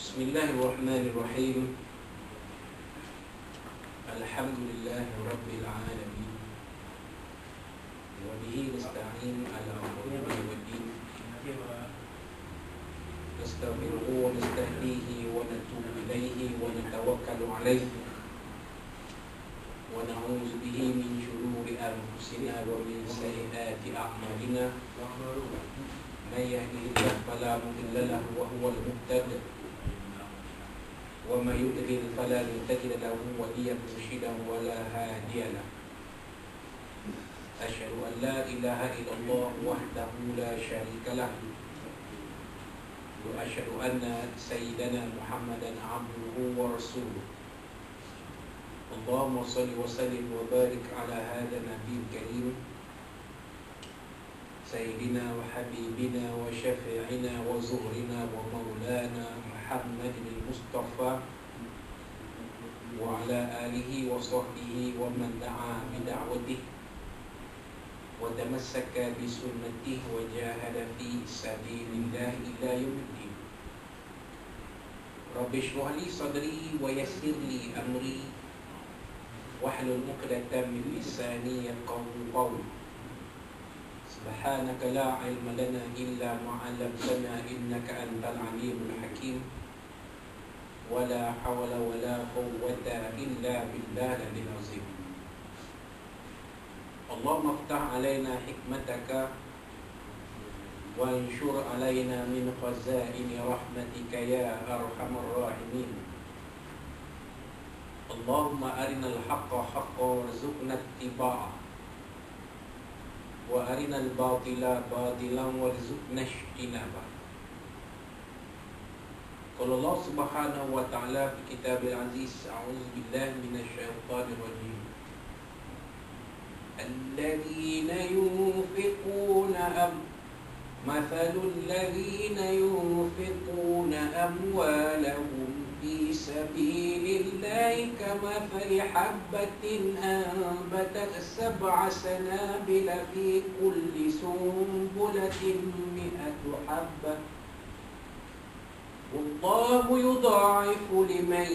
Bismillahirrahmanirrahim. Alhamdulillahirabbil alamin. Wa bihi nasta'in ala umuri waddin. Nastaghfiruhu wa nastahdihi wa natubu ilayhi wa natawakkalu alayhi. Wa na'udzu bihi min shururi anfusina wa min sayyiati a'malina. Man yahdihillahu fala mudilla lahu wa huwal muhtadi. وَمَا يُضْلِلْ فَلَن تَجِدَ لَهُ وَلِيًّا مُرْشِدًا وَلَا هَادِيَ لَهُ أَشْهَدُ أَن لَّا إِلَٰهَ إِلَّا اللَّهُ وَحْدَهُ لَا شَرِيكَ لَهُ وَأَشْهَدُ أَنَّ سَيِّدَنَا مُحَمَّدًا عَبْدُهُ وَرَسُولُهُ اللهم صل وسلم وبارك على هذا النبي الكريم سيدنا وحبيبنا وشفيعنا وزهرنا ومولانا محمد المصطفى وعلى آله وصحبه ومن دعا بدعوته وتمسك بسنته وجاهد في سبيل الله إلى يوم الدين. رب اشرح لي صدري ويسر لي أمري واحلل عقدة من لساني يفقهوا قولي. سبحانك لا علم لنا إلا ما علمتنا إنك أنت العليم الحكيم ولا حول ولا قوة إلا بالله العظيم. اللهم افتح علينا حكمتك وانشر علينا من خزائن رحمتك يا أرحم الراحمين. اللهم أرنا الحق حقا وارزقنا اتباعه وأرنا الباطل باطلا وارزقنا اجتنابه. قال الله سبحانه وتعالى في كتابه العزيز أعوذ بالله من الشيطان الرجيم الذين ينفقون مثل الذين ينفقون أموالهم في سبيل الله كمثل حبة أنبتت 7 سنابل في كل سنبلة 100 حبة والله يضاعف لمن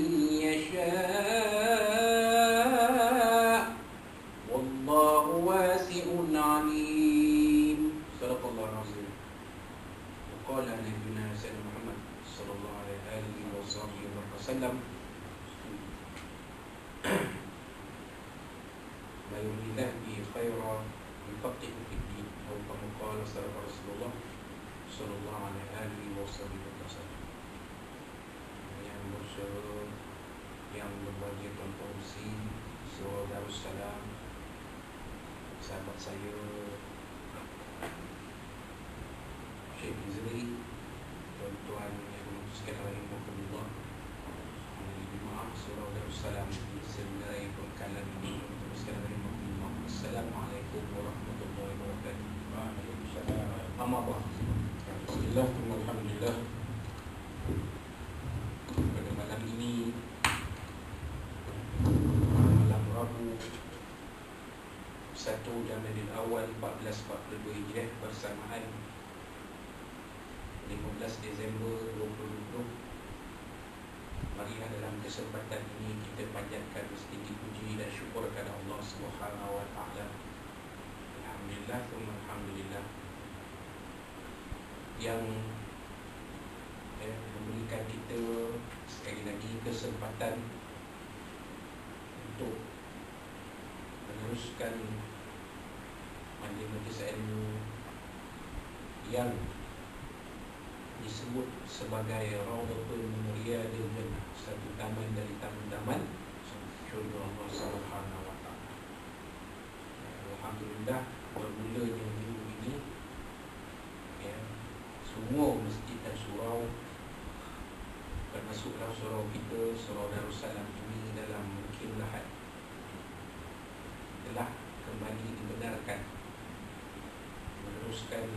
يشاء والله واسع عليم. صدق الله العظيم. وقال نبينا سيدنا محمد صلى الله عليه وسلم ما يريد الله به خيرا يفقهه في الدين أو كما قال صدق رسول الله صلى الله عليه وسلم. Yang berbahagia Tuan-Tuan Musi, Surah Darussalam, sahabat saya Syekh Izri, tuan-tuan yang memutuskan rahimahullah, jemaah Surah Darussalam di Seminari Pengkalan ini memutuskan rahimahullah. Assalamualaikum warahmatullahi wabarakatuh. Waalaikumsalam. Amma ba'd. Bismillah, alhamdulillah. Pada malam ini, malam Rabu 1 Jamadil Awal 1442 Hijrah bersamaan 15 Disember 2020. Marilah dalam kesempatan ini kita panjatkan sedikit puji dan syukur kepada Allah Subhanahu wa taala. Alhamdulillah, alhamdulillah yang memberikan kita sekali lagi kesempatan untuk meneruskan majlis ilmu yang disebut sebagai Raudhatul min Riyadil Jannah, satu taman dari taman-taman syurga Allah Subhanahu wa taala. Alhamdulillah, bermulanya minggu ini semua masjid dan surau, termasuklah surau kita, surau Darussalam ini dalam Mukim Lahad, telah kembali dibenarkan meneruskan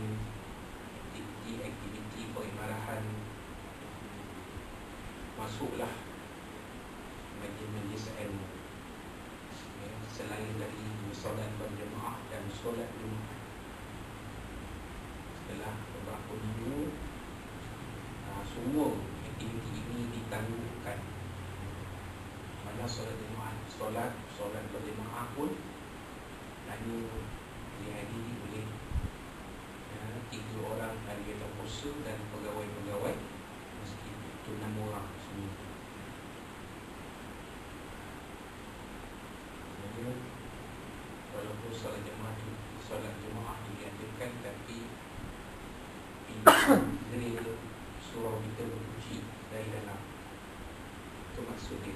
aktiviti peribadahan. Masuklah majlis ilmu, selain dari solat berjemaah dan solat Jumaat. Setelah beberapa minggu, semua aktiviti ini ditangguhkan. Mana solat jemaah, solat berjemaah pun hanya dihadiri oleh 3 orang ahli puasa dan pegawai-pegawai masjid, itu 6 orang semua. Jadi walaupun solat jemaah diadakan, tapi grill surau kita berkunci dari dalam. Itu maksudnya.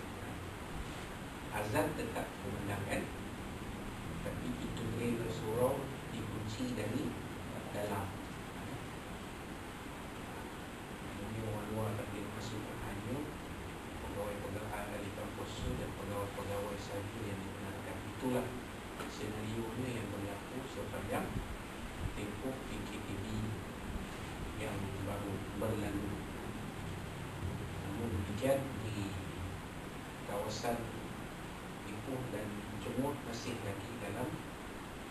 Azan tetap kumandangkan, tapi itu grill surau dikunci dari dalam. Ini orang luar tak boleh masuk, hanya pegawai-pegawai ahli kampus dan pegawai-pegawai sahaja yang dibenarkan. Itulah senario-nya yang berlaku sepanjang tempoh PKPB yang baru berlalu. Namun demikian, di kawasan Ipoh dan Jemur masih lagi dalam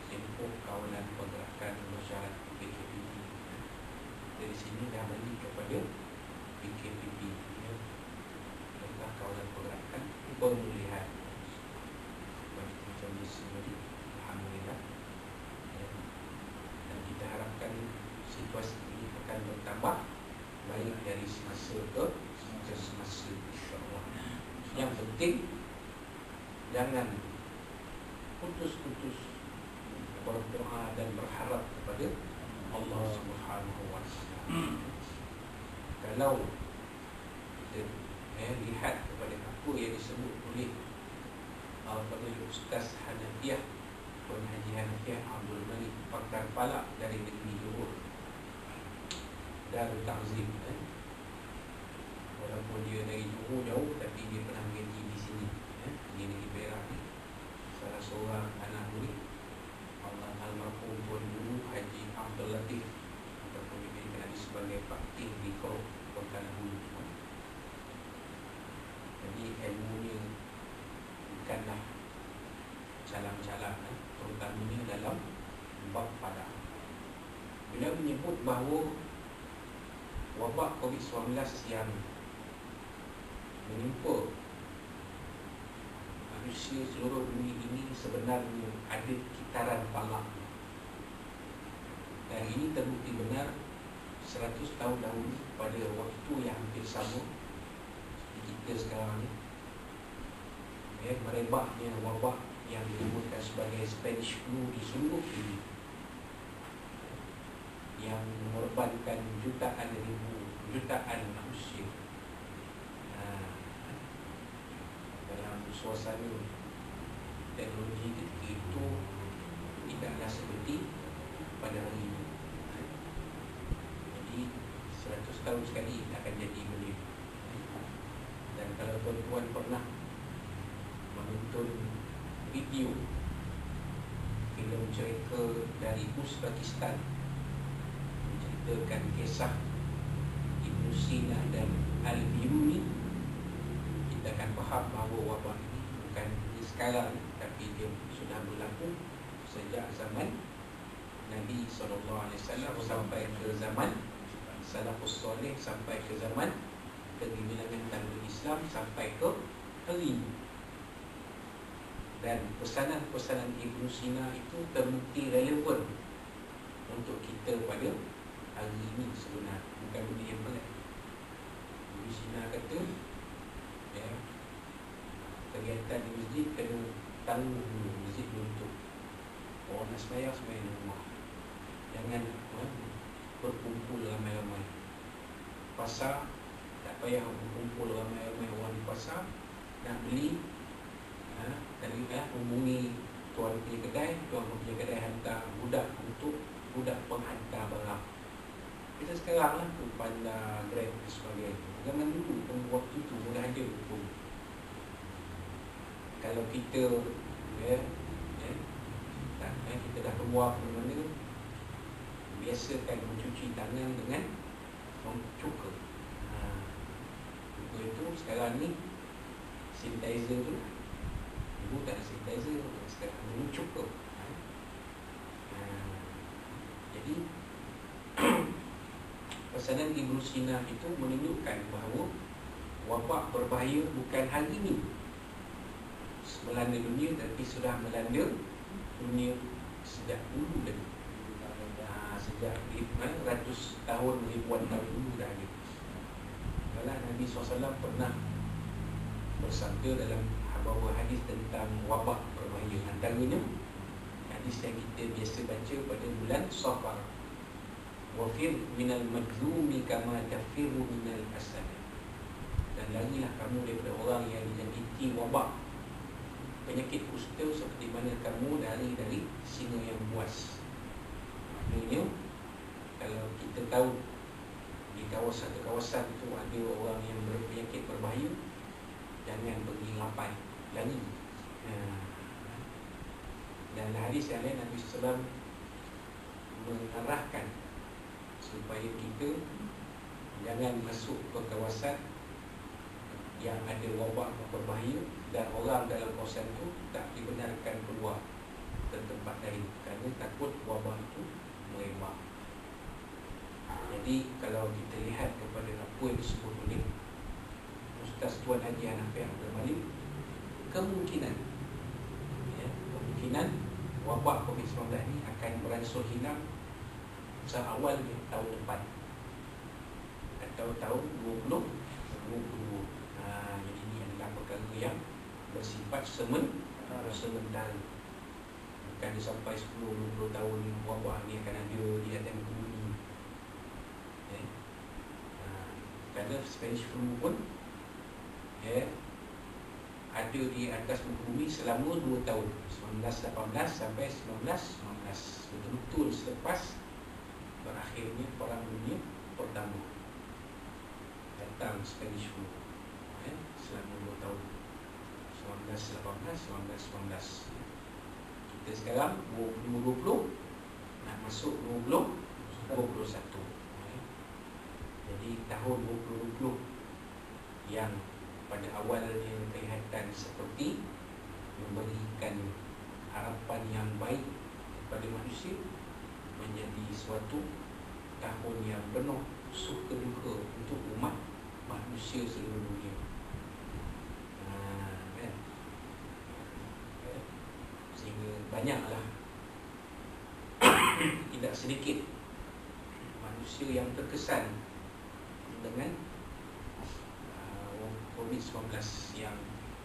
tempoh kawalan pergerakan masyarakat PKPB. Dari sini dah balik kepada PKPB, tentang kawalan pergerakan pemulihan. Macam di sini, alhamdulillah. Dan kita harapkan situasi ini akan bertambah baik dari semasa ke semasa, insya-Allah. Yang penting jangan putus-putus berdoa dan berharap kepada Allah Subhanahu wa taala. Kalau kita lihat kepada apa yang disebut oleh Ustaz Hanafiah, Tuan Haji Hanafiah Abdul Malik Pakar Palak dari negeri Johor, Darul Ta'zim, walaupun dia dari Johor jauh, tapi dia pernah mengaji di sini, di negeri Perak ni. Salah seorang anak murid almarhum Tuan Guru Haji Abdul Latif, ataupun dikenali sebagai Fakih di Kota Lahulu. Jadi ilmunya bukanlah calang-calang, terutamanya dalam bab pada. Bila menyebut bahawa wabak COVID-19 yang menimpa manusia seluruh dunia ini sebenarnya ada kitaran palak. Dan ini terbukti benar 100 tahun dahulu pada waktu yang hampir sama kita sekarang ni. Merebaknya wabak yang dinamakan sebagai Spanish flu di seluruh dunia, yang mengorbankan jutaan manusia. Dalam suasana teknologi ketika itu tidaklah seperti pada hari ini. Jadi 100 tahun sekali akan jadi benda. Dan kalau tuan-tuan pernah menonton video filem cerita dari Uzbekistan menceritakan kisah Ibn Sina dan Al-Biruni, kita akan faham bahawa wabak ini bukan sekarang, tapi dia sudah berlaku sejak zaman Nabi SAW sampai ke zaman Salafus Saleh, sampai ke zaman kegemilangan tanda Islam, sampai ke hari ini. Dan pesanan-pesanan Ibn Sina itu terbukti relevan untuk kita pada hari ini sebenarnya, bukan benda yang pelik. Ibn Sina kata, kegiatan di masjid kena tangguh dulu, masjid untuk orang nak sembahyang di rumah. Jangan berkumpul ramai-ramai. Pasar tak payah berkumpul ramai-ramai orang di pasar. Nak beli, hubungi tuan punya kedai, tuan punya kedai hantar budak untuk budak penghantar barang. Kita sekarang lah tu Panda, Grab dan sebagainya. Zaman dulu, waktu itu mudah ada pun. Kalau kita kita dah keluar ke mana, biasakan mencuci tangan dengan cuka. Cuka itu sekarang ni sanitizer tu. Dulu tak ada sanitizer, sekarang dulu cuka. Jadi pesanan Ibn Sina itu menunjukkan bahawa wabak wabak berbahaya bukan hari ini melanda dunia, tapi sudah melanda dunia sejak dulu lagi. Sejak ratus tahun, ribuan tahun dulu dah ada. Malah Nabi SAW pernah bersabda dalam beberapa hadis tentang wabak berbahaya. Antaranya hadis yang kita biasa baca pada bulan Safar, wafir minal majlumi kama tafiru minal asad, dan larilah kamu daripada orang yang dijangkiti wabak penyakit kusta seperti mana kamu lari dari singa yang buas. Maknanya kalau kita tahu di kawasan itu ada orang yang berpenyakit berbahaya, jangan pergi lapai, lari. Dan hadis yang lain Nabi SAW mengarahkan supaya kita jangan masuk ke kawasan yang ada wabak berbahaya, dan orang dalam kawasan itu tak dibenarkan keluar ke tempat lain kerana takut wabak itu merebak. Jadi kalau kita lihat kepada apa yang disebut oleh Ustaz Tuan Haji Hanafi Abdul Malik, kemungkinan wabak COVID-19 ini akan beransur hilang seawal tahun depan atau tahun 2022. Jadi ini adalah perkara yang bersifat sementara. Bukan sampai 10-20 tahun wabak ni akan ada di atas muka bumi. Kerana Spanish flu pun ada di atas muka bumi selama 2 tahun, 1918 sampai 1919, betul-betul selepas berakhirnya Perang Dunia Pertama datang Spanish flu selama 2 tahun, 1918, 1919. Kita sekarang 2020 nak masuk 2021. Jadi tahun 2020 yang pada awalnya kelihatan seperti memberikan harapan yang baik kepada manusia, menjadi suatu tahun yang penuh suka duka untuk umat manusia seluruh dunia. Sehingga banyaklah tidak sedikit manusia yang terkesan dengan COVID-19 yang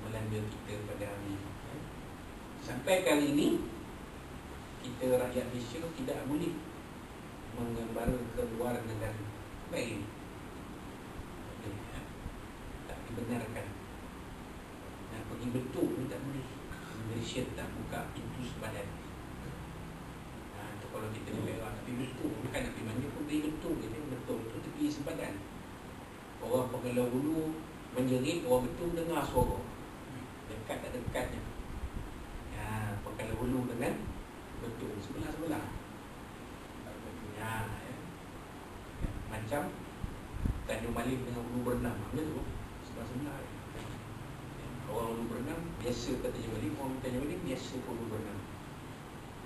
melanda kita pada hari ini. Sampai kali ini kita rakyat Malaysia tidak boleh mengembara ke luar negara. Baik, tak dibenarkan. Nak pergi betul pun tak boleh. Malaysia tak buka pintu sepadan. Kalau kita boleh tapi betul, bukan nak pergi mana pun pergi betul. Kita betul tu pergi sepadan. Orang Pengelau Hulu menjerit, orang betul dengar suara. Dekat tak dekatnya. Pengelau Hulu dengan betul sebelah-sebelah. Macam Tanjung Malim dengan Hulu Bernam, macam tu sebelah-sebelah. Orang Hulu Bernam biasa ke Tanjung Malim, orang Tanjung Malim biasa ke Hulu Bernam.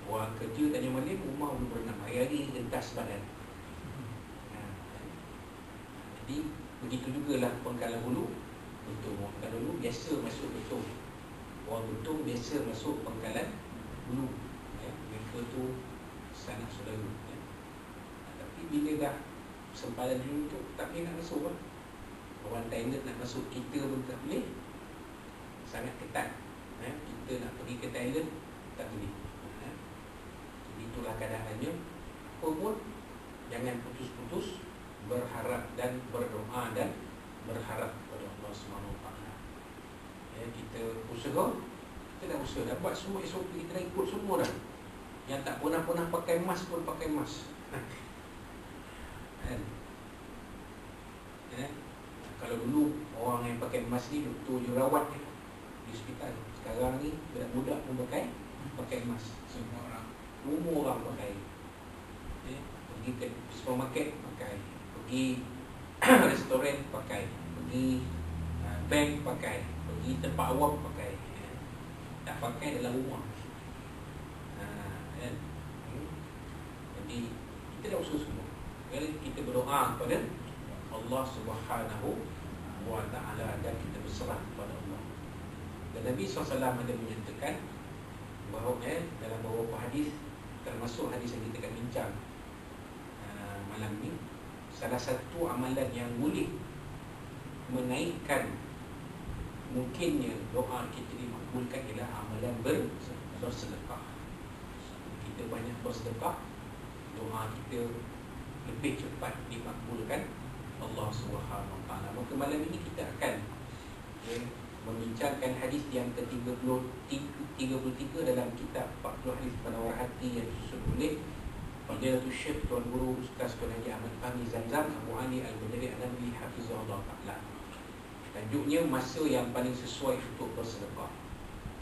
Orang kerja Tanjung Malim, rumah Hulu Bernam, hari-hari rentas badan. Jadi begitu jugalah Pangkalan Hulu Betul. Pangkalan Hulu biasa masuk Betul. Orang Betul biasa masuk Pangkalan Hulu. Mereka tu sanak saudara. Tapi bila dah sempadan dulu tu tak boleh nak masuk lah. Orang Thailand nak masuk kita pun tak boleh. Sangat ketat. Kita nak pergi ke Thailand tak boleh. Jadi itulah keadaannya. Apa pun jangan putus-putus berharap dan berdoa dan berharap kepada Allah SWT. Kita usaha, kita dah usaha, dah buat semua SOP, kita dah ikut semua dah. Yang tak pernah pakai mask pun pakai mask. Kalau dulu orang yang pakai mask ni doktor jurawat di hospital. Sekarang ni budak-budak pun pakai mask. Semua orang pakai. Pergi ke supermarket pakai, pergi restoran pakai, pergi bank pakai, pergi tempat awam pakai. Tak pakai dalam rumah. Jadi kita dah usaha semua. Jadi kita berdoa kepada Allah Subhanahu wa ta'ala, dan berserah kepada Allah. Dan Nabi SAW ada menyatakan bahawa dalam beberapa hadis, termasuk hadis yang kita akan bincang malam ni, salah satu amalan yang boleh menaikkan mungkinnya doa kita dimakbulkan ialah amalan bersedekah. Kita banyak bersedekah, doa kita lebih cepat dimakbulkan Allah Subhanahu Wa Taala. Maka malam ini kita akan membincangkan hadis yang ke-33 dalam kitab 40 hadis penawar hati yang disusun oleh Fadilatul Syekh Tuan Guru Ustaz Tuan Haji Ahmad Fahmi Zamzam Abu Ali Al-Badari An-Nabi Hafizahullah Ta'ala. Tajuknya masa yang paling sesuai untuk bersedekah.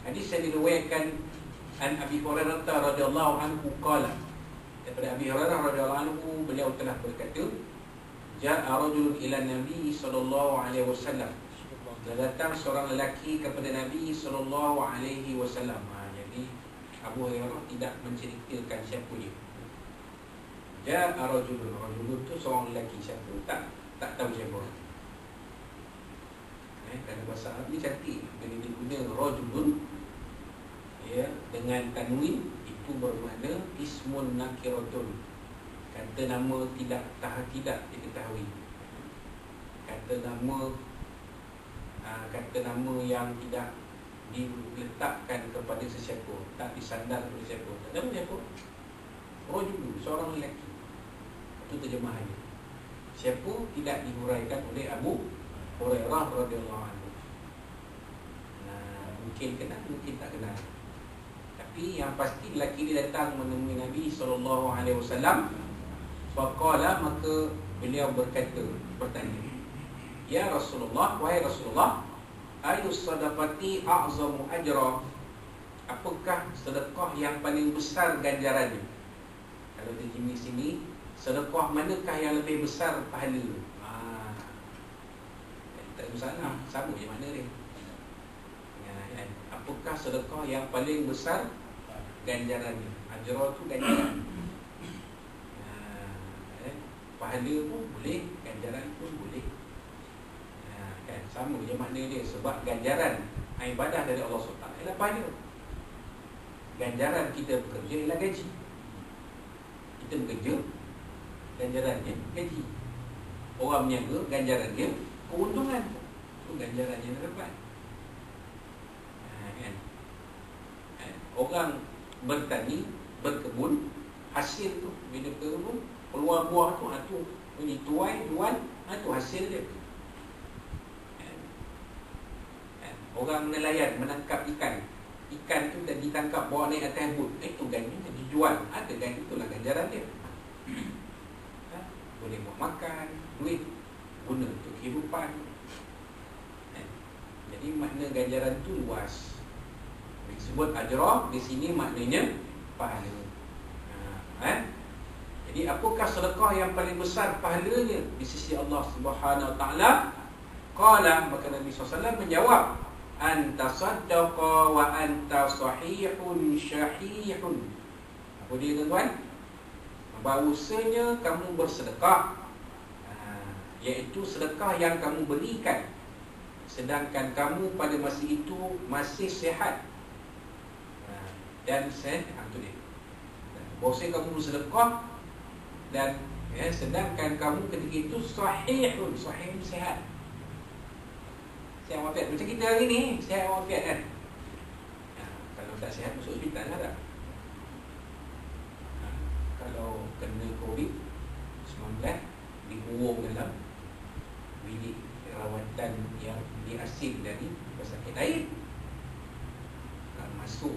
Hadis yang diriwayatkan an Abi Hurairah radhiyallahu anhu qala, daripada Abi Hurairah radhiyallahu anhu, beliau telah berkata, ja'a rajulun ila Nabi sallallahu alaihi wasallam, datang seorang lelaki kepada Nabi sallallahu alaihi wasallam. Jadi Abu Hurairah tidak menceritakan siapa dia. Ja'a rajulun, rajulun tu seorang lelaki, siapa tak tahu siapa. Kerana bahasa Arab ni cantik, bila diguna rajulun dengan tanwin, itu bermakna ismun nakiratun, kata nama tidak diketahui, kata nama yang tidak diletakkan kepada sesiapa, tak disandar kepada siapa. Tak tahu siapa. Rajulun, seorang lelaki. Itu terjemahannya. Siapa tidak dihuraikan oleh Abu Hurairah radhiyallahu anhu. Mungkin kenal, mungkin tak kenal. Tapi yang pasti lelaki dia datang menemui Nabi sallallahu alaihi wasallam. Faqala, maka beliau bertanya, ya Rasulullah, wahai Rasulullah, ayu sadaqati a'zamu ajra, apakah sedekah yang paling besar ganjarannya? Kalau terjemah sini, sedekah manakah yang lebih besar pahala? Tak ada masalah, sama je makna dia. Apakah sedekah yang paling besar ganjarannya? Ajra tu ganjaran. Pahala pun boleh, ganjaran pun boleh. Kan sama je makna dia. Sebab ganjaran ibadah dari Allah SWT ialah pahala. Ganjaran kita bekerja ialah gaji. Kita bekerja, ganjarannya gaji. Orang berniaga, ganjarannya keuntungan. Itu ganjaran yang dapat. Orang bertani, berkebun, hasil tu bila berkebun keluar buah tu, bunyi tuai, jual, tu hasil dia. Orang nelayan menangkap ikan tu dah ditangkap bawa naik atas bot, itu ganjaran, dijual, ada ganjaran, itulah ganjaran dia. Boleh buat makan, duit, guna untuk kehidupan. Jadi makna ganjaran tu luas. Disebut ajra di sini maknanya pahala. Jadi apakah sedekah yang paling besar pahalanya di sisi Allah Subhanahu Wa Taala? Qala, maka Nabi SAW menjawab, anta saddaqa wa anta sahihun syahihun. Apa dia tuan-tuan? Bahawasanya kamu bersedekah, iaitu sedekah yang kamu berikan sedangkan kamu pada masa itu masih sihat. Dan itu dia. Bahawasanya kamu bersedekah dan sedangkan kamu ketika itu sahihun sihat. Sihat wafiat. Macam kita hari ni sihat wafiat kan. Kalau tak sihat masuk hospital lah tak. Kalau kena COVID-19 dikurung dalam bilik rawatan yang diasing dari pesakit lain, masuk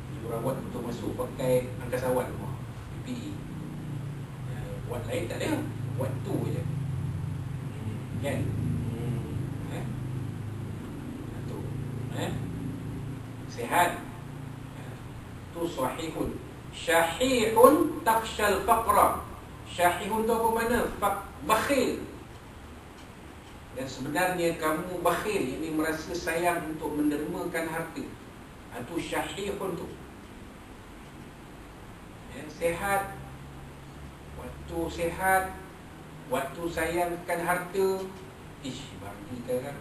dirawat untuk masuk pakai angkasawan PPE. Buat lain tak ada, buat tu je kan. Tu sihat tu sahihun. Syahihun takshal faqra. Syahihun tu apa mana? Bakhil. Dan sebenarnya kamu bakhil, ini merasa sayang untuk mendermakan harta. Itu syahihun tu. Sehat. Waktu sehat, waktu sayangkan harta, Ish, bagi sekarang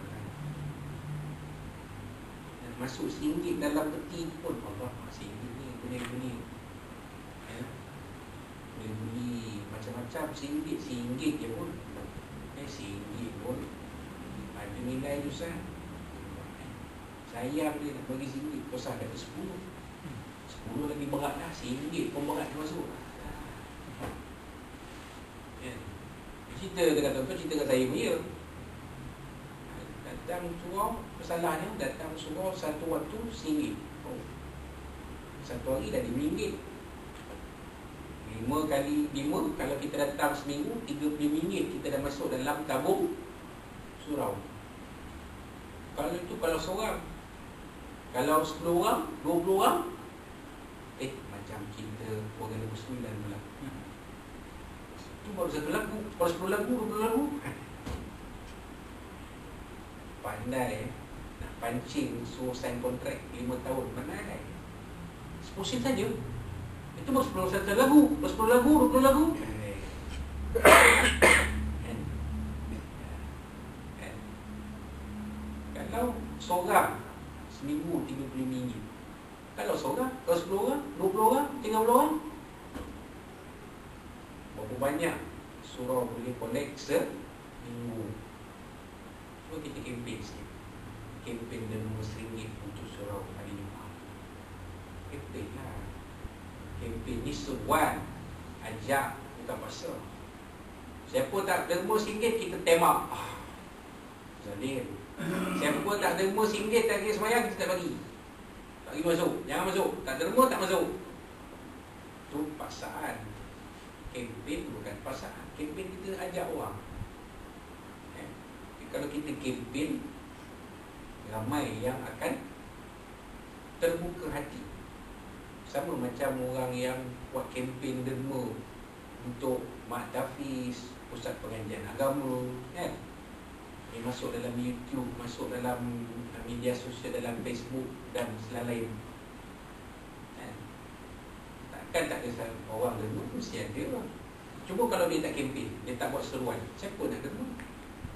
masuk RM1 dalam peti pun Allah, RM1 ni boleh beli ya? Boleh beli macam-macam. RM1 je pun RM1 pun ada nilai tu sah. Sayang dia nak bagi RM1, kosah dah ke 10 lagi berat dah. RM1 pun berat dia masuk ya. Cerita dia kata tu, cerita kat saya punya. Datang surau, masalahnya datang surau satu waktu RM1. Satu hari dah RM5. 5 kali 5, kalau kita datang seminggu, RM30 kita dah masuk dalam tabung surau. Kalau itu kalau seorang, kalau 10 orang, 20 orang, macam kita orang 29 pula. Itu baru satu lagu. Kalau 10 lagu, 20 lagu, pandai nak pancing suruh sign kontrak 5 tahun. Mana ada 10 saja. Itu baru 10 lagu. Baru 10 lagu, 20 lagu. Kalau seorang seminggu RM30. Kalau seorang, kalau 10 orang, 20 orang, 30 orang, berapa banyak surau boleh collect seminggu? Cuba kita kempen sikit. Kempen derma RM1 untuk surau hari Jumaat. Kempen lah. Kempen ni seruan, ajak, bukan paksa. Siapa tak derma RM1 kita tembak. Zalim. Siapa pun tak derma RM1 tak kira sembahyang, kita tak bagi. Tak bagi masuk, jangan masuk. Tak derma tak masuk. Itu paksaan. Kempen bukan paksaan. Kempen kita ajak orang. Kalau kita kempen, ramai yang akan terbuka hati. Sama macam orang yang buat kempen derma untuk mak tafiz, pusat pengajian agama, kan? Dia masuk dalam YouTube, masuk dalam media sosial, dalam Facebook dan selain. Kan? Takkan tak ada orang derma, mesti ada. Cuba kalau dia tak kempen, dia tak buat seruan, siapa nak derma?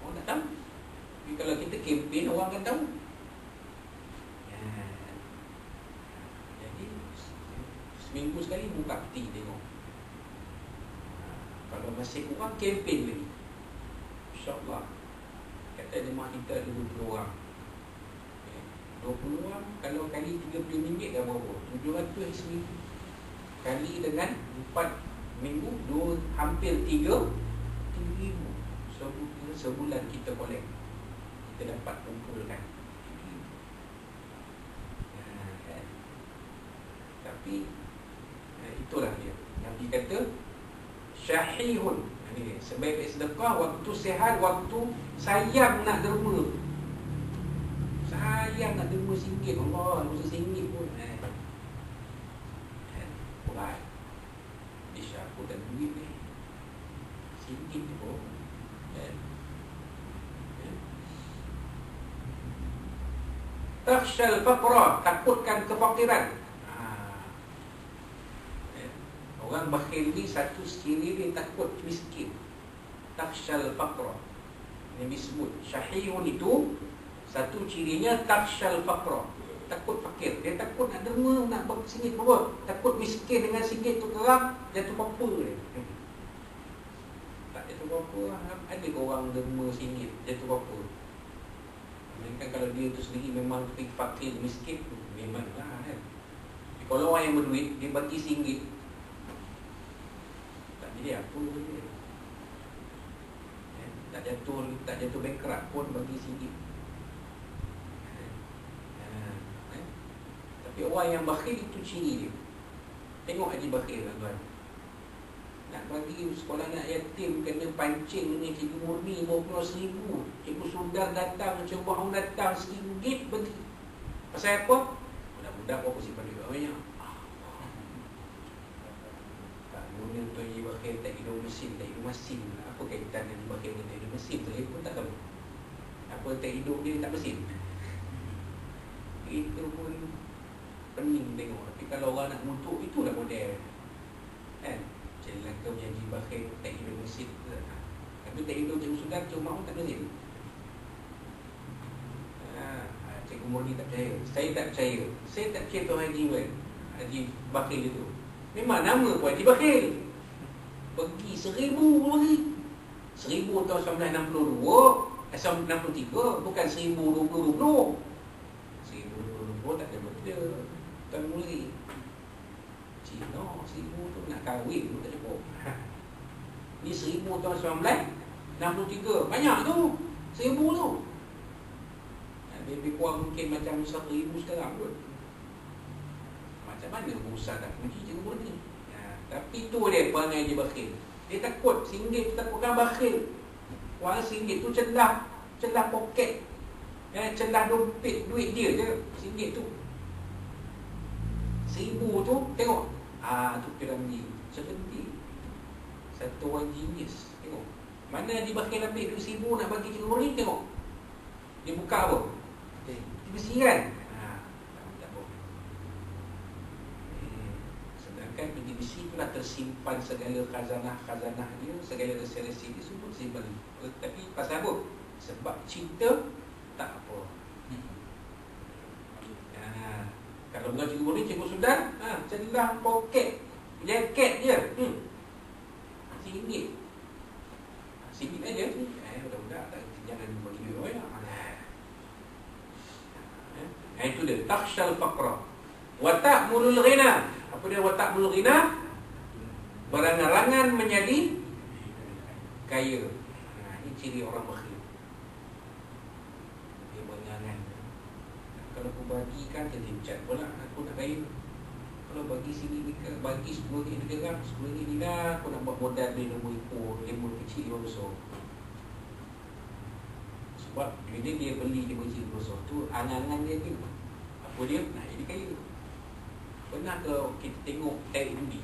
Orang tak tahu. Tapi kalau kita kempen, orang akan tahu. Jadi seminggu sekali buka peti tengok. Kalau masih kurang, kempen lagi. InsyaAllah. Kata jemaah kita ada 20 orang. 20 orang, kalau kali RM30 dah berapa? RM700 seminggu. Kali dengan 4 minggu, hampir 3,000. Sebulan kita collect, kita dapat kumpulkan. Kan? Tapi itulah dia. Nabi kata syahihun, sebaik-baik sedekah waktu sihat, waktu sayang nak derma. Sayang nak derma RM1. Allah, masa RM1 pun berat. Siapa dan duit ni RM1 pun takhshal faqra, takutkan kefakiran. Orang bakhil ni satu ciri dia takut miskin. Takhshal faqra. Nabi sebut syahihun itu satu cirinya takhshal faqra, takut fakir. Dia takut nak derma, nak RM1 berapa. Takut miskin dengan RM1 tu kerap jatuh apa dia. Tak jatuh apa. Ada ke orang derma RM1 jatuh apa? Melainkan kalau dia tu sendiri memang fakir, miskin, memanglah kan. Kalau orang yang berduit, dia bagi RM1, tak jadi apa dia. Tak jatuh bankrupt pun bagi RM1. Tapi orang yang bakhil itu ciri dia. Tengok haji bakhil tuan-tuan. Nak bagi sekolah anak yatim kena pancing dengan cikgu murni RM50,000. Cikgu Sudar datang, cikgu Bahung datang, RM1 bagi. Pasal apa? Budak-budak berapa simpan duit banyak. Tak guna tuan haji bakhil, tak hidup mesin, tak hidup masin. Apa kaitan haji bakhil dengan tak hidup mesin? Saya pun tak tahu. Apa tak hidup dia tak mesin? Itu pun pening tengok. Tapi kalau orang nak muntuk, itulah model. Kan? Celaka menjadi bakhil, tak hidup mesin. Tapi tak hidup cikgu Sudar, cikgu Mahmud tak mesin. Murni tak percaya. Saya tak percaya. Saya tak percaya Tuan Haji kan, Haji Bakil itu. Memang nama pun Haji Bakil. Pergi 1,000 lagi. 1,000 tahun 1962, 1963, bukan 1,020. 1,020 tak ada benda. Tuan Murni Cina 1,000 tu nak kahwin pun tak cukup. Ni 1,000 tahun 1963. Banyak tu 1,000 tu. Lebih kurang mungkin macam 1,000 sekarang pun. Macam mana berusaha tak puji Cikgu Murni? Tapi tu dia perangai dia bakhil. Dia takut RM1 tu, takutkan bakhil. Wang RM1 tu celah poket, celah dompet, duit dia je RM1 tu. 1,000 tu tengok, tu piramid seperti satu orang genius. Tengok mana dia bakhil ambil duit RM1,000 nak bagi Cikgu Murni. Tengok dia buka apa, dia besi kan. Tak apa. Sedangkan di besi tu dah tersimpan segala khazanah dia, segala rahsia-rahsia dia semua tersimpan. Tapi pasal apa? Sebab cinta, tak apa. Kalau bukan Cikgu Murni, Cikgu Sudan, celah poket jaket dia RM1. RM1 aja. Budak-budak jangan bagi duit. Itu dia takhshal faqra wa ta'mulul ghina. Apa dia wa ta'mulul ghina? Berangan-angan menjadi kaya. Ini ciri orang bakhil. Dia berangan. Kalau aku bagikan terlibat pula aku nak kaya. Kalau bagi sini bagi RM10 dirham, RM10 dinar, aku nak buat modal beli nombor ekor, lemon kecil 5 besar. Sebab bila dia beli lemon kecil 5 besar tu, angan-angan dia tu apa dia? Nak jadi kaya. Pernah ke kita tengok tag Rudy?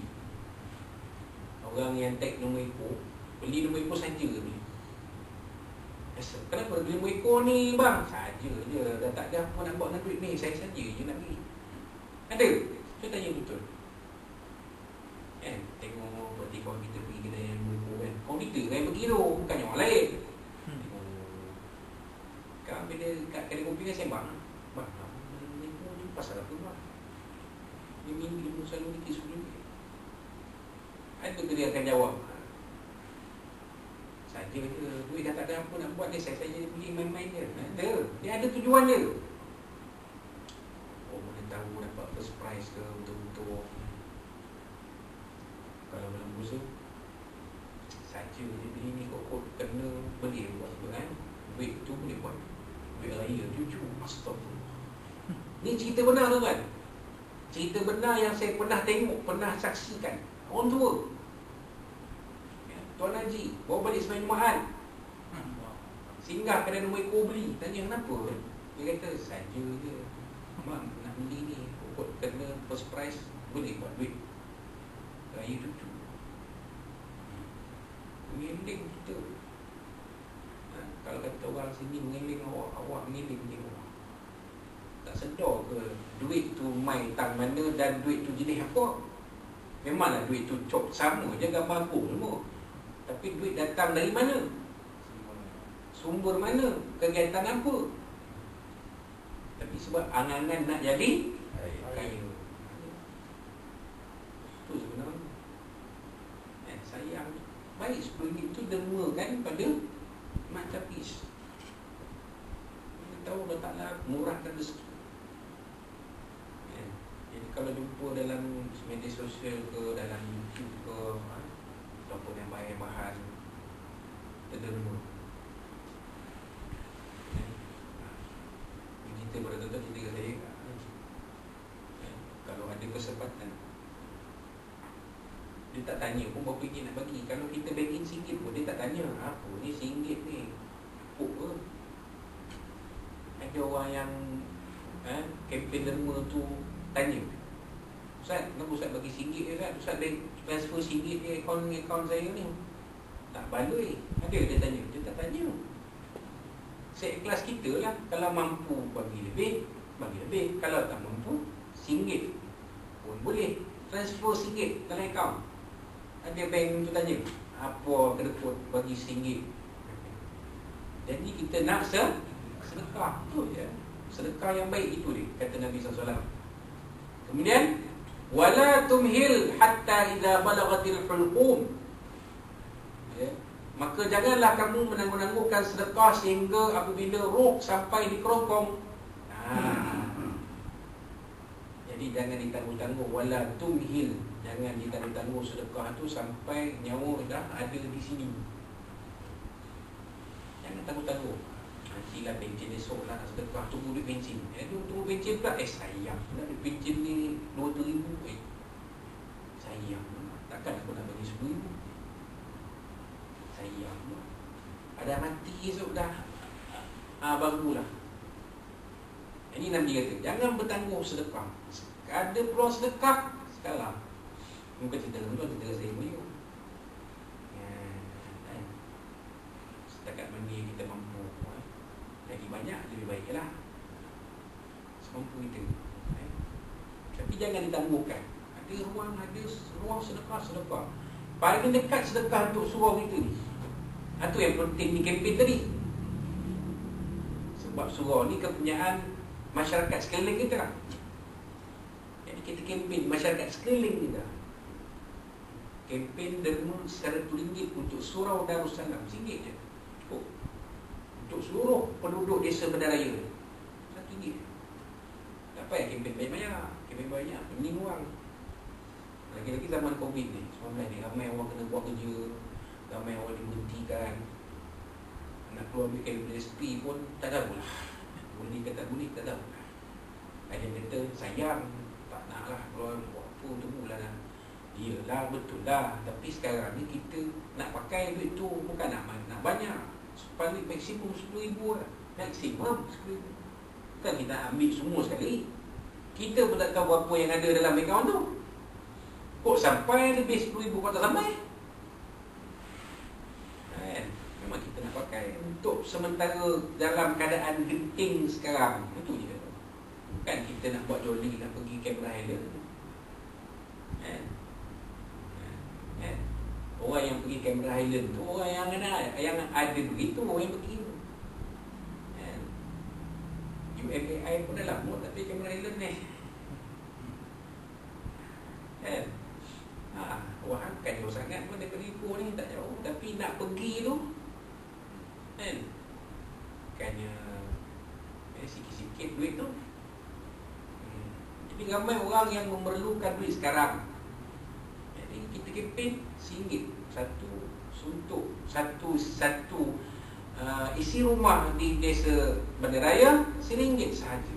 Orang yang tag nombor ekor, beli nombor ekor saja ni. Kenapa beli nombor ekor ni bang? Saja je, dah tak ada apa nak buat dengan duit ni, saya saja je nak beli. Ada? Saya tanya betul. Tengok berarti kawan kita pergi kedai yang nombor ekor kan, kawan kita kan pergi tu, bukannya orang lain. Kan bila kat kedai kopi kan sembang, bang, ni pasal apa bang? Dia minum selalu ni RM10. Ada ke dia akan jawab, saja je, duit dah tak ada apa nak buat ni, saya saja pergi main-main je. Ada, dia ada tujuan dia. Oh, boleh tahu dapat first prize ke untuk kalau dalam bursa saja dia beli ni kok kena beli buat apa kan. Duit tu boleh buat duit raya cucu. Astagfirullah. Ni cerita benar tu kan. Cerita benar yang saya pernah tengok, pernah saksikan. Orang tua, Tuan Haji bawa balik sembahyang Jumaat, singgah kedai nombor ekor beli. Tanya kenapa? Dia kata saja je bang, nak beli ni kok kena first prize, boleh buat duit raya cucu. Mengiling kita. Kalau kata orang sini mengiling awak mengiling je. Tak sedar ke duit tu mai tang mana dan duit tu jenis apa? Memanglah duit tu cop sama je, gambar aku semua. Tapi duit datang dari mana? Sumber mana? Kegiatan apa? Tapi sebab angan-angan nak jadi kaya. Itu sebenarnya. Sayang. Baik RM10 itu dermakan pada mak tapis. Kita tahu Allah Ta'ala murahkan rezeki. Jadi kalau jumpa dalam media sosial ke, dalam YouTube ke, ataupun yang bahan-bahan terderma, kita betul-betul kita kata kalau ada kesempatan, dia tak tanya pun berapa ringgit nak bagi. Kalau kita bagi RM1 pun dia tak tanya apa ni RM1 ni puk ke. Ada orang yang kempen derma tu tanya, Ustaz, kenapa Ustaz bagi RM1 Ustaz? Ustaz transfer RM1 ke akaun saya ni. Tak baloi. Ada dia tanya? Dia tak tanya. Seikhlas kita lah. Kalau mampu bagi lebih, bagi lebih. Kalau tak mampu, RM1 pun boleh transfer RM1 dalam akaun. Ada bank tu tanya, apa kedekut bagi RM1? Jadi kita nak sedekah tu je. Sedekah yang baik itu dia, kata Nabi SAW. Kemudian wala tumhil hatta idza balagatil hulqum. Ya. Maka janganlah kamu menangguh-nangguhkan sedekah sehingga apabila roh sampai di kerongkong. Jadi jangan ditangguh-tangguh. Wala tumhil, jangan ditangguh-tangguh sedekah itu sampai nyawa dah ada di sini. Jangan tangguh-tangguh. Nantilah pencen esok lah nak sedekah, tunggu duit pencen. Tunggu pencen pula, sayang pula duit pencen ni 2-3 ribu. Sayang pula, takkan aku nak bagi 10 ribu. Sayang pula, ada mati esok dah. Barulah. Ini Nabi kata, jangan bertangguh sedekah. Ada peluang sedekah sekarang. Bukan cerita dulu, cerita saya punya. Setakat mana kita mampu, lagi banyak lebih baiklah, semampu kita. Tapi jangan ditangguhkan. Ada ruang sedekah. Paling dekat sedekah untuk surau kita ni. Itu yang penting di kempen tadi. Sebab surau ni kepunyaan masyarakat sekeliling kita lah. Jadi kita kempen masyarakat sekeliling kita. Kempen derma secara RM1 untuk surau Darussalam, RM1 je. Cukup. Untuk seluruh penduduk desa Bandaraya RM1. Tak payah kempen banyak-banyak. Kempen banyak, pening orang. Lagi-lagi zaman Covid ni, sebenarnya ni ramai orang kena buat kerja, ramai orang diberhentikan. Nak keluar ambil KSP pun tak tahulah. Boleh ke tak boleh, tak tahu. Ada yang kata sayang, tak naklah keluar buat apa, tunggulah lah. Iyalah, betul lah. Tapi sekarang ni kita nak pakai duit tu bukan nak banyak. Paling maksimum RM10,000 lah. Maksimum RM10,000. Kan kita ambil semua sekali. Kita pun tak tahu apa yang ada dalam akaun tu. Kok sampai lebih RM10,000 kau tak sampai? Kan? Memang kita nak pakai untuk sementara dalam keadaan genting sekarang. Itu je. Bukan kita nak buat jolly, nak pergi Cameron Highland. Kan? Orang yang pergi Cameron Highland tu orang yang ada duit tu, orang yang pergi tu. UMAI pun dah lama tak pergi Cameron Highland ni. Orang angkat jauh sangat pun daripada Ipoh ni, tak jauh. Tapi nak pergi tu bukannya sikit-sikit duit tu. Jadi ramai orang yang memerlukan duit sekarang. Jadi kita kempen RM1 satu suntuk, satu isi rumah di desa Bandaraya RM1 sahaja.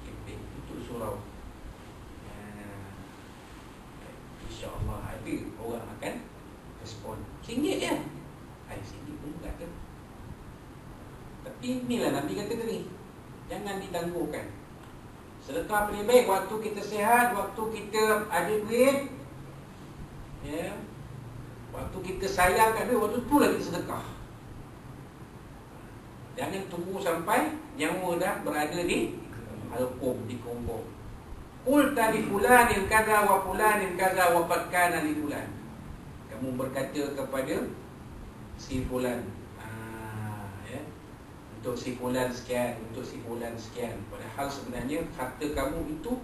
Kempen untuk surau. InsyaAllah ada orang akan respon. RM1 je. RM1 pun tak ada. Tapi inilah Nabi kata tadi, jangan ditangguhkan. Sedekah paling baik waktu kita sihat, waktu kita ada duit, ya, waktu kita sayang kat duit, waktu tu lah kita sedekah. Jangan tunggu sampai nyawa dah berada di halqum, di kerongkong. Qulta li fulanin kaza wa fulanin kaza wa qad kana li fulan. Kamu berkata kepada si fulan, ya, untuk si fulan sekian, untuk si fulan sekian. Padahal sebenarnya harta kamu itu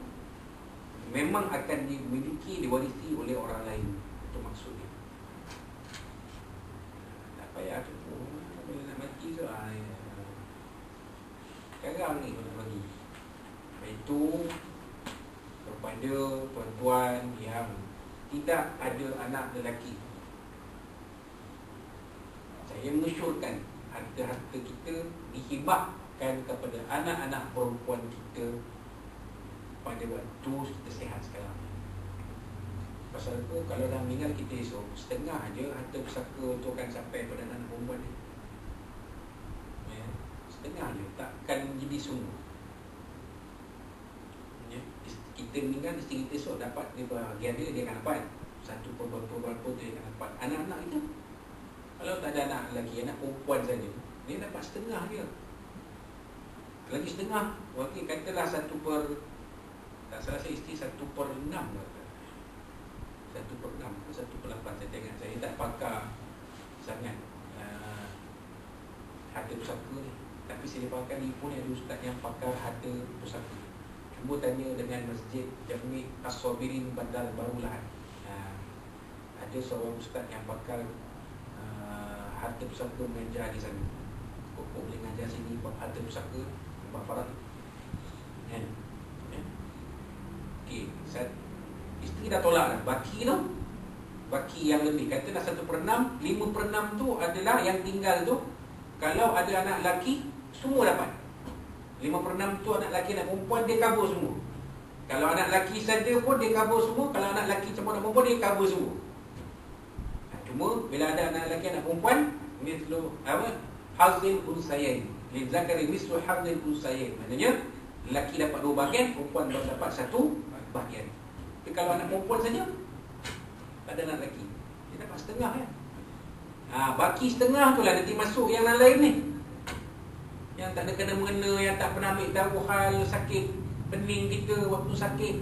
memang akan dimiliki, diwarisi oleh orang lain. Itu maksudnya. Tak payah tu. Bila nak mati tu, sekarang ni nak bagi. Itu kepada tuan-tuan yang tidak ada anak lelaki. Saya mengesyorkan harta-harta kita dihibahkan kepada anak-anak perempuan kita pada waktu kita sihat sekarang. Pasal tu kalau dah meninggal kita esok, setengah je harta pusaka tu akan sampai pada anak perempuan ni. Ya, setengah je, takkan jadi semua. Ya, kita meninggal, isteri kita esok dapat dia bahagian dia akan dapat. Satu perempuan tu dia akan dapat. Anak-anak itu, kalau tak ada anak lelaki, anak perempuan saja, dia dapat setengah dia. Lagi setengah, wakil katalah tak salah saya isteri 1/6 lah. 1/6 ke 1/8, saya tengok. Saya tak pakar sangat harta pusaka ni. Tapi selepas kali pun ada ustaz yang pakar harta pusaka. Cuba tanya dengan Masjid Jami' As-Sabirin Bandar Barulah. Ada seorang ustaz yang pakar harta pusaka mengajar di sana. Kok boleh mengajar sini buat harta pusaka, buat farad kan? Okey, isteri dah tolak dah. Baki tu, baki yang lebih, kata dah 1/6, 5/6 tu adalah yang tinggal tu. Kalau ada anak lelaki, semua dapat. 5/6 tu anak lelaki, anak perempuan, dia cover semua. Kalau anak lelaki saja pun dia cover semua. Kalau anak lelaki campur anak perempuan, dia cover semua. Cuma bila ada anak lelaki, anak perempuan, mislu apa? Hazil unsayain. Lizakari mislu hazil unsayain. Maknanya lelaki dapat 2 bahagian, perempuan dapat 1 bahagian. Tapi kalau anak perempuan saja, tak ada anak lelaki, dia dapat setengah kan. Baki setengah tu lah nanti masuk yang lain ni, yang tak ada kena-mengena, yang tak pernah ambil tahu hal sakit pening kita waktu sakit.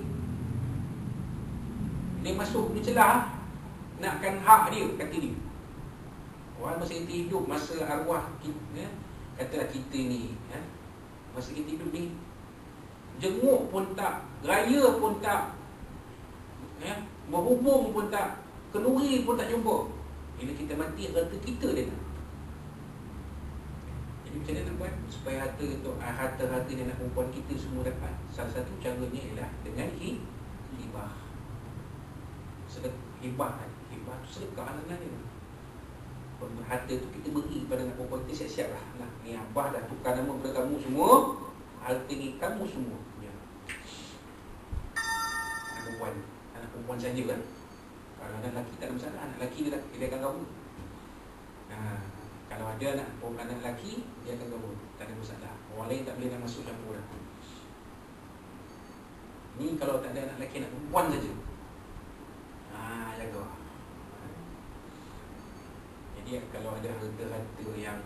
Dia masuk ni celah, nakkan hak dia, kata dia. Orang masa kita hidup, masa arwah kita, katalah kita ni, masa kita hidup ni, jenguk pun tak, raya pun tak, berhubung pun tak, kenduri pun tak jumpa. Bila kita mati, harta kita dia nak. Jadi macam mana buat supaya harta-harta yang anak perempuan kita semua dapat? Salah satu caranya ialah dengan hibah. Hibah tu sedekah sebenarnya. Harta tu kita beri pada anak perempuan kita, siap-siap lah. Ni abah dah tukar nama kepada kamu semua, harta ni kamu semua punya. Anak perempuan saja kan. Kalau anak lelaki tak ada masalah, anak lelaki dia akan kabur. Kalau ada anak lelaki, dia akan kabur, tak ada masalah. Orang lain tak boleh nak masuk campur dah. Ni kalau tak ada anak lelaki, anak perempuan saja. Jaga. Jadi kalau ada harta-harta yang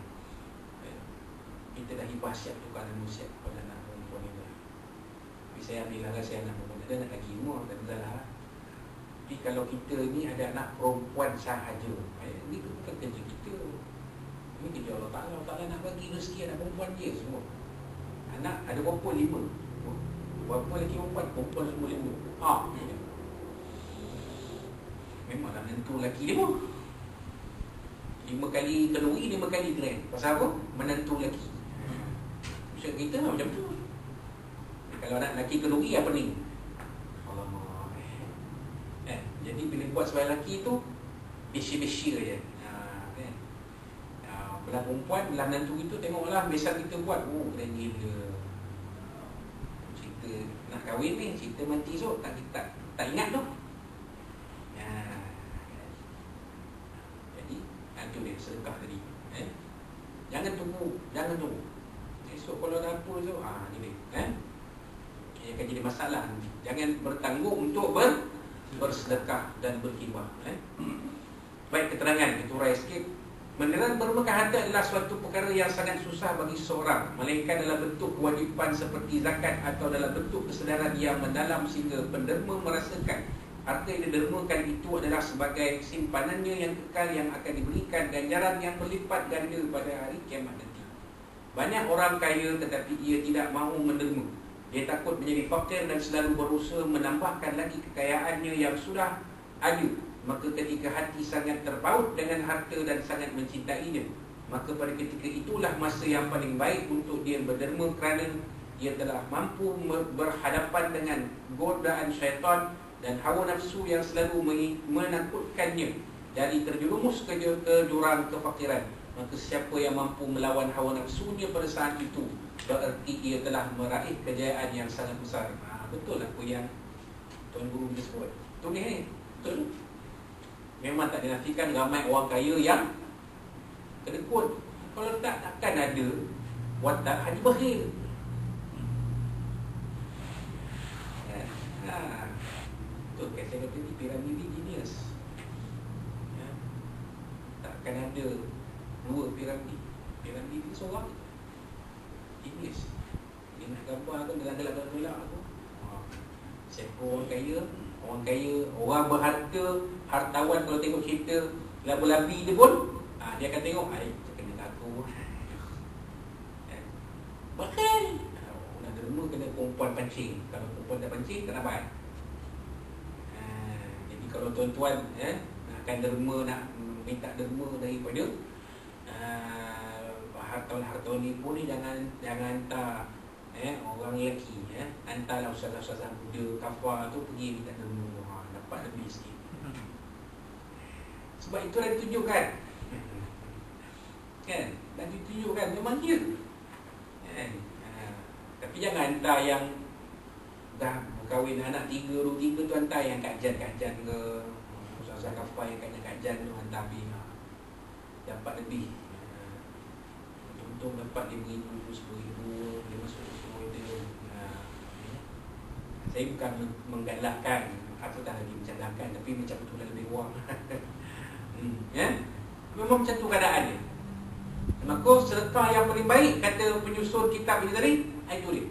kita dah hibah siap, tukar nama siap pada anak perempuan ni. Tapi saya ambil lah, saya anak perempuan, ada anak lelaki semua, tak ada masalah. Tapi kalau kita ni ada anak perempuan sahaja, ini bukan kerja kita. Ini kerja Allah Ta'ala. Allah Ta'ala nak bagi rezeki anak perempuan je semua. Anak ada berapa? 5. Berapa lelaki perempuan semua 5. Memanglah menentu lelaki 5. 5 kali kenduri, 5 kali grand. Pasal apa? Menentu lelaki. Maksud kita lah macam tu. Kalau anak lelaki kenduri, apa ni? Jadi bila buat sebagai lelaki tu besi-besi je. Belah perempuan, belah menantu itu, tengoklah biasa kita buat. Keren gila. Cerita nak kahwin ni, cerita mati esok tak ingat tu. Jadi itu dia sedekah tadi. Jangan tunggu. Esok kalau dapur tu, ni dia. Ia akan jadi masalah. Jangan bertanggung untuk bersedekah dan berhibah. Baik, keterangan kita urai sikit. Menerang bermekah harta adalah suatu perkara yang sangat susah bagi seseorang, melainkan dalam bentuk kewajipan seperti zakat atau dalam bentuk kesedaran yang mendalam sehingga penderma merasakan harta yang didermakan itu adalah sebagai simpanannya yang kekal yang akan diberikan ganjaran yang berlipat ganda pada hari kiamat nanti. Banyak orang kaya tetapi ia tidak mahu menderma. Dia takut menjadi fakir dan selalu berusaha menambahkan lagi kekayaannya yang sudah ada. Maka ketika hati sangat terpaut dengan harta dan sangat mencintainya, maka pada ketika itulah masa yang paling baik untuk dia berderma, kerana dia telah mampu berhadapan dengan godaan syaitan dan hawa nafsu yang selalu menakutkannya dari terjerumus ke jurang kefakiran. Maka siapa yang mampu melawan hawa nafsunya pada saat itu, berarti ia telah meraih kejayaan yang sangat besar. Betul apa yang Tuan Guru dia sebut. Betul ni, betul. Memang tak dinafikan ramai orang kaya yang kedekut. Kalau tak, takkan ada watak haji bakhil. Betul kan saya kata ni piramidi genius. Takkan ada 2 piramidi. Piramidi ni seorang genius. Dia nak gambar tu dalam gelap-gelap tu. Siapa orang kaya, orang berharta, hartawan kalau tengok cerita labu-labi dia pun, dia akan tengok, kena aku. perempuan pancing. Kalau perempuan tak pancing, tak dapat. Jadi kalau tuan-tuan akan derma, nak minta derma daripada hartawan ni pun ni jangan hantar orang lelaki, hantarlah ustaz-ustaz muda kafar tu pergi minta derma, dapat lebih sikit. Sebab itulah ditunjukkan, kan? Dan ditunjukkan memang dia, kan? Tapi jangan hantar yang dah kahwin anak 3 tu hantar yang kajian ke ustaz kafar yang kajian tu hantar habis, dapat lebih. Untung dapat RM5,000, RM10,000, RM50,000. Saya bukan menggalakkan atau tak lagi mencadangkan, tapi macam itulah lebih wang. Memang macam tu keadaan dia. Maka sedekah yang paling baik, kata penyusun kitab ini tadi, itu dia.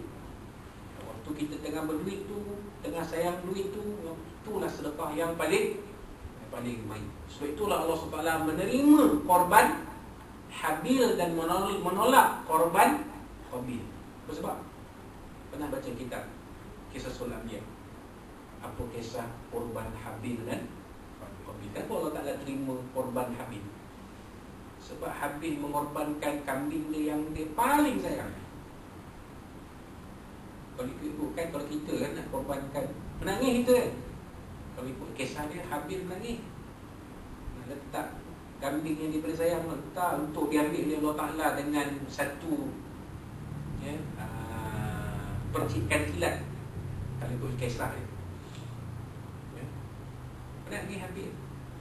Waktu kita tengah berduit tu, tengah sayang duit tu, itulah sedekah yang paling baik. Sebab itulah Allah SWT menerima korban Habil dan menolak korban Qabil. Apa sebab? Pernah baca kitab Kisah Anbiya? Apa kisah korban Habil dan Qabil? Kenapa Allah Ta'ala terima korban Habil? Sebab Habil mengorbankan kambing dia yang dia paling sayang. Kalau ikutkan, kalau kita kan nak korbankan, menangis kita kan. Kalau ikut kisah dia, Habil menangis, nak letak kambing yang dia paling sayang, letak untuk diambil oleh Allah Ta'ala dengan satu percikan kilat. Kalau ikut kisah dia, menangis Habil.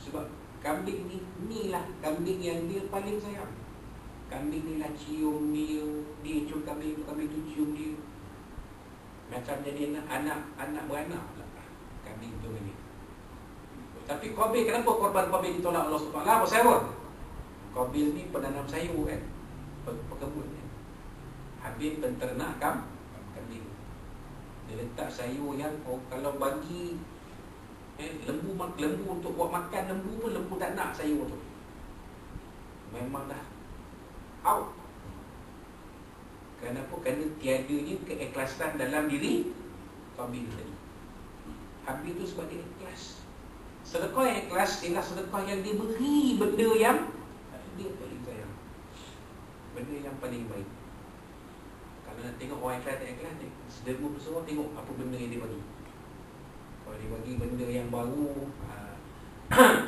Sebab kambing inilah kambing yang dia paling sayang. Kambing ni lah cium dia, dia cium kambing tu cium dia. Macam jadi anak beranak lah kambing tu ni. Tapi Qabil, kenapa korban Qabil ditolak Allah SWT? Pasal apa? Qabil ni penanam sayur kan, pekebun kan. Habil penternak kambing. Dia letak sayur yang kalau bagi lembu untuk buat makan lembu pun, lembu tak nak sayur tu. Memang dah out. Kenapa? Kerana tiadanya keikhlasan dalam diri Qabil tadi. Habil tu sebab dia ikhlas. Sedekah yang ikhlas ialah sedekah yang dia beri benda yang dia paling sayang, benda yang paling baik. Kalau nak tengok orang ikhlas tak ikhlas, sederma bersuara, tengok apa benda yang dia bagi. Kalau dia bagi benda yang baru,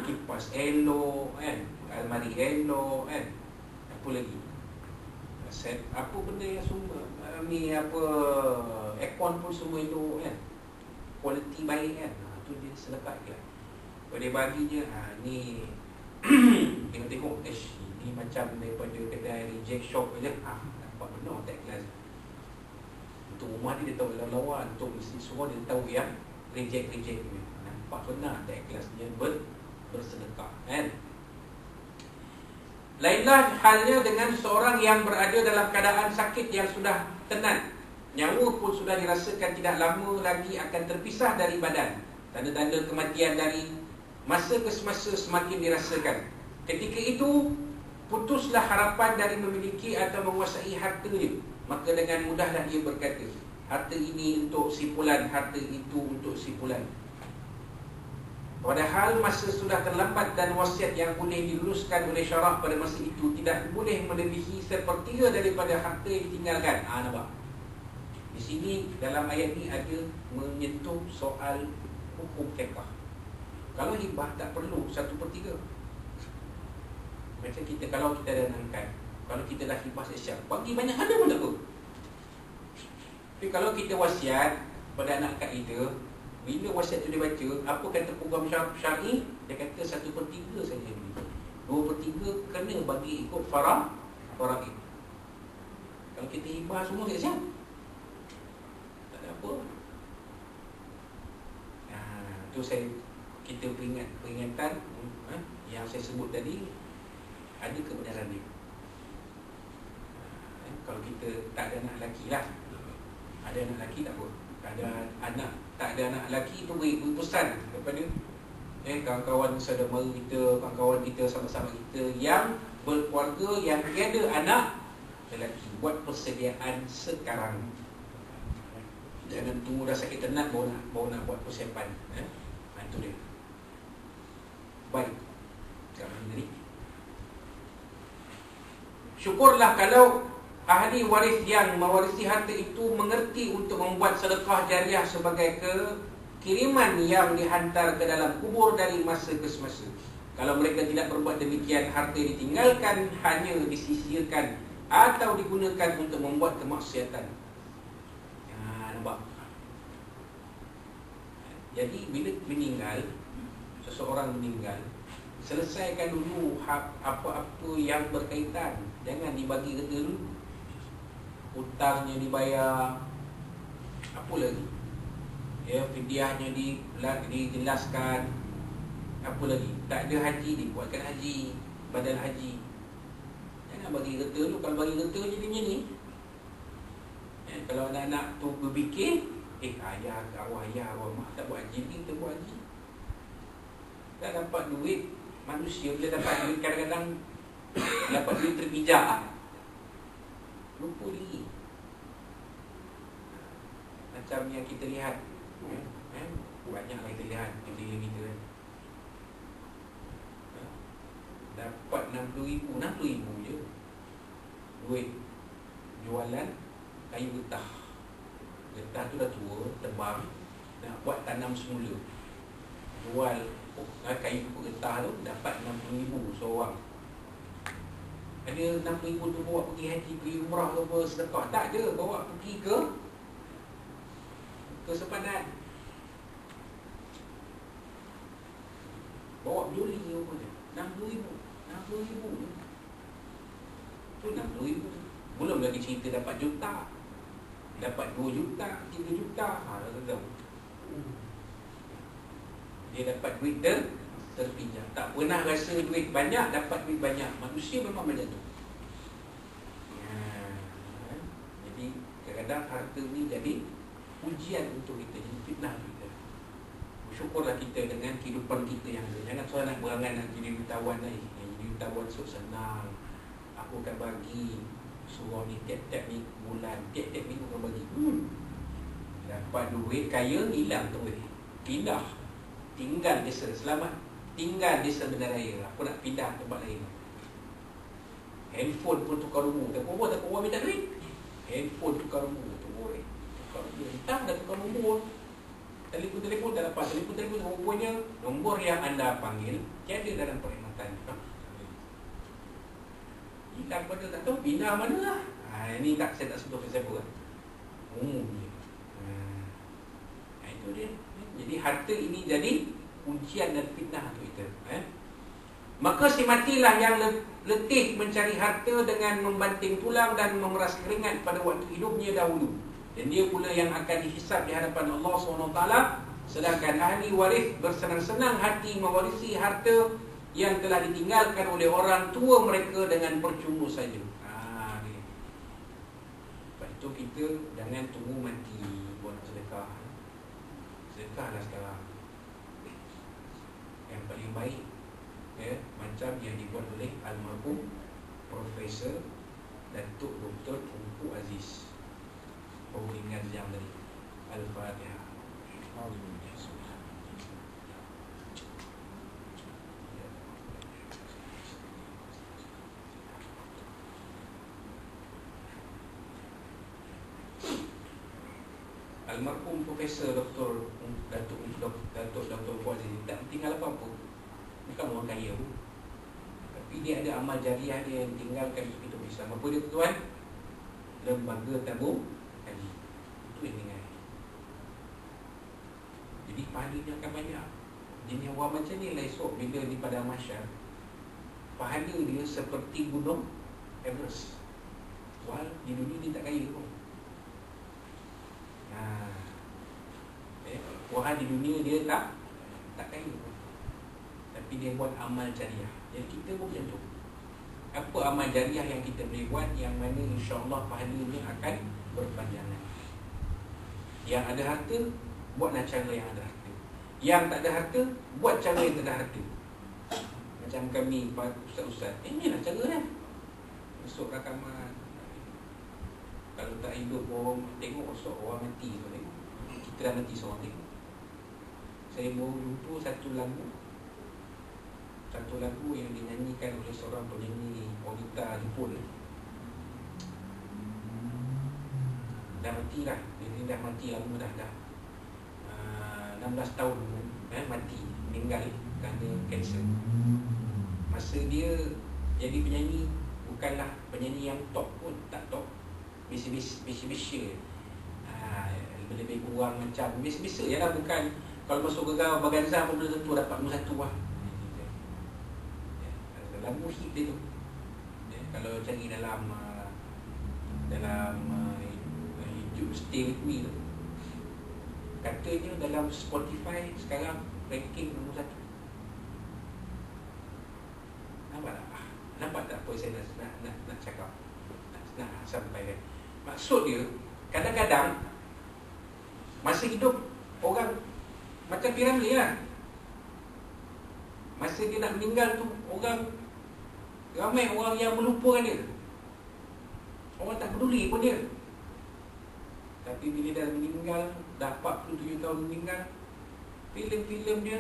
kipas elok kan, almari elok kan, apa lagi, set apa benda yang semua ni, apa aircon pun semua elok kan, kualiti baik kan, tu dia sedekah ikhlas. Kalau dia bagi je, ni tengok ni macam daripada kedai reject shop je, nampak benar tak ikhlas. Untuk rumah dia tahu lawa-lawa, untuk mesti semua dia tahu yang reject ni, nampak benar tak ikhlas dia bersedekah kan. Lainlah halnya dengan seorang yang berada dalam keadaan sakit yang sudah tenan, nyawa pun sudah dirasakan tidak lama lagi akan terpisah dari badan. Tanda-tanda kematian dari masa ke semasa semakin dirasakan. Ketika itu putuslah harapan dari memiliki atau menguasai harta dia. Maka dengan mudahlah dia berkata, harta ini untuk si fulan, harta itu untuk si fulan. Padahal masa sudah terlambat dan wasiat yang boleh diluluskan oleh syarak pada masa itu tidak boleh melebihi sepertiga daripada harta yang ditinggalkan. Nampak? Di sini dalam ayat ini ada menyentuh soal hukum fiqh. Kalau hibah tak perlu 1/3. Macam kita, kalau kita ada angkat, kalau kita dah hibah siap, bagi banyak mana pun tak apa. Tapi kalau kita wasiat pada anak kat kita, bila wasiat tu dia baca, apa kata program syar'i, dia kata 1/3 saja. 2/3 kena bagi ikut faraid. Kalau kita hibah semua siap, tak ada apa. Tu kita peringatan yang saya sebut tadi, ada kebenaran dia. Kalau kita tak ada anak lelaki lah, ada anak lelaki tak apa, tak ada anak lelaki tu beri pesan kepada kawan-kawan saudara kita, kawan-kawan kita, sahabat-sahabat kita yang berkeluarga yang tiada anak lelaki, buat persediaan sekarang. Jangan tunggu dah sakit tenat baru nak buat persiapan. Itu dia. Baik. Sekarang ni. Syukurlah kalau ahli waris yang mewarisi harta itu mengerti untuk membuat sedekah jariah sebagai kiriman yang dihantar ke dalam kubur dari masa ke semasa. Kalau mereka tidak berbuat demikian, harta ditinggalkan hanya disisirkan atau digunakan untuk membuat kemaksiatan. Nampak? Jadi bila meninggal, seseorang meninggal, selesaikan dulu apa-apa yang berkaitan. Jangan dibagi rata dulu. Hutangnya dibayar, apa lagi? Fidyahnya dijelaskan. Apa lagi? Tak ada haji, dibuatkan haji, badal haji. Jangan bagi rata dulu. Kalau bagi rata jadinya ni. Kalau anak-anak tu berfikir, arwah ayah, arwah mak tak buat haji, kita buat haji. Tak dapat duit. Manusia bila dapat duit kadang-kadang dapat duit terpijak, lupa diri. Macam yang kita lihat, banyaklah kita lihat di TV kita kan. Dapat 60,000 je duit jualan kayu getah. Getah tu dah tua, tebal, nak buat tanam semula. Jual kayu getah tu dapat 60,000 seorang. Ada 60,000 tu bawa pergi haji, pergi umrah ke apa, sedekah. Tak ada, bawa pergi ke sepadan. Bawa beli rupanya 60,000 je. Tu 60,000. Belum lagi cerita dapat juta, dapat 2 juta, 3 juta. Tahu. Dia dapat duit terpinjam. Tak pernah rasa duit banyak, dapat duit banyak. Manusia memang macam tu. Jadi kadang-kadang harta ni jadi ujian untuk kita, jadi fitnah kita. Bersyukurlah kita dengan kehidupan kita yang ada. Jangan soal nak berangan nak jadi jutawan lagi. Jadi jutawan senang. Aku akan bagi suruh ni tiap-tiap ni bulan, tiap-tiap minggu akan bagi. Dapat duit kaya, hilang tu duit. Pindah. Tinggal desa, selamat. Tinggal desa benda raya. Aku nak pindah tempat lain. Handphone pun tukar rumah. Tak apa minta duit. Handphone tukar rumah. Entah dah tukar nombor. Telefon tak lepas. Telefon rupanya nombor yang anda panggil tiada dalam perkhidmatan. Hilang pada tak tahu pindah mana lah. Ini saya tak sebut siapa kan. Umumnya. Itu dia. Jadi harta ini jadi ujian dan fitnah untuk kita. Maka si matilah yang letih mencari harta dengan membanting tulang dan memeras keringat pada waktu hidupnya dahulu. Dan dia pula yang akan dihisab di hadapan Allah SWT. Sedangkan ahli waris bersenang-senang hati mewarisi harta yang telah ditinggalkan oleh orang tua mereka dengan percuma saja. Sebab itu kita jangan tunggu mati buat sedekah. Sedekahlah sekarang. Yang paling baik, macam yang dibuat oleh almarhum Profesor Datuk Dr. Tunku Aziz. Baru ingat yang tadi. Al-Fatihah. Almarhum Profesor Datuk Puan ini tak tinggal apa-apa. Bukan orang kaya pun. Tapi dia ada amal jariah dia yang tinggalkan untuk kita bersama. Apa dia tuan? Lembaga tabung haji. Itu yang tinggal. Jadi pahalanya akan banyak. Jenis orang macam ni lah esok bila di pada mahsyar, pahala dia seperti gunung Everest. Wal di dunia dia tak kaya pun. Orang di dunia dia tak kaya pun. Tapi dia buat amal jariah. Jadi kita pun macam tu. Apa amal jariah yang kita boleh buat, yang mana insya-Allah pahalanya akan berpanjangan. Yang ada harta, buatlah cara yang ada harta. Yang tak ada harta, buat cara yang tak ada harta. Macam kami ustaz-ustaz, inilah cara dia. Masuk rakaman. Kalau tak hidup orang tengok orang mati tu tengok. Kita dah mati seorang tengok. Saya baru jumpa satu lagu yang dinyanyikan oleh seorang penyanyi wanita Jepun. Dah mati lah. Dia dah mati lama dah 16 tahun mati, meninggal kerana kanser. Masa dia jadi penyanyi, bukanlah penyanyi yang top pun, tak top, biasa-biasa, lebih kurang macam biasa-biasa je lah. Bukan, kalau masuk gegar Baganza pun belum tentu dapat nombor 1 lah. Lagu hit dia tu, kalau cari dalam YouTube Stay With Me tu, katanya dalam Spotify sekarang ranking nombor 1. Nampak tak apa saya nak cakap, nak sampaikan. Maksud dia, kadang-kadang masa hidup orang macam piramid lah. Masa dia nak meninggal tu, ramai orang yang melupakan dia. Orang tak peduli pun dia. Tapi bila dah meninggal, dah 47 tahun meninggal, filem-filem dia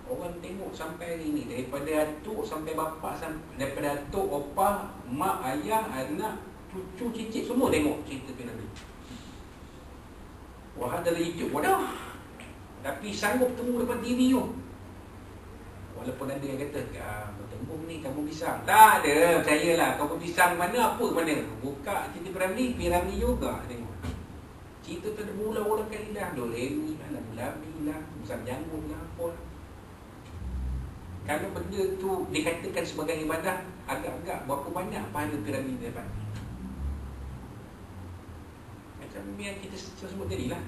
orang tengok sampai hari ni. Daripada atuk sampai bapa, daripada atuk, opa, mak, ayah, anak, cucu, cicit, semua tengok cerita piramid. Wah, dalam YouTube wadah, tapi sanggup temu depan TV tu. Walaupun ada yang kata, bertembung ni kamu pisang. Tak ada, percayalah. Kamu pisang mana, apa mana. Buka cerita piramid juga tengok. Cerita tu ada mula-mula kali dah. Doremi lah, labu-labi lah, musam janggut lah, apa lah. Kalau benda tu dikatakan sebagai ibadah, agak-agak berapa banyak pahala piramid dia dapat. Macam yang kita sebut tadi lah,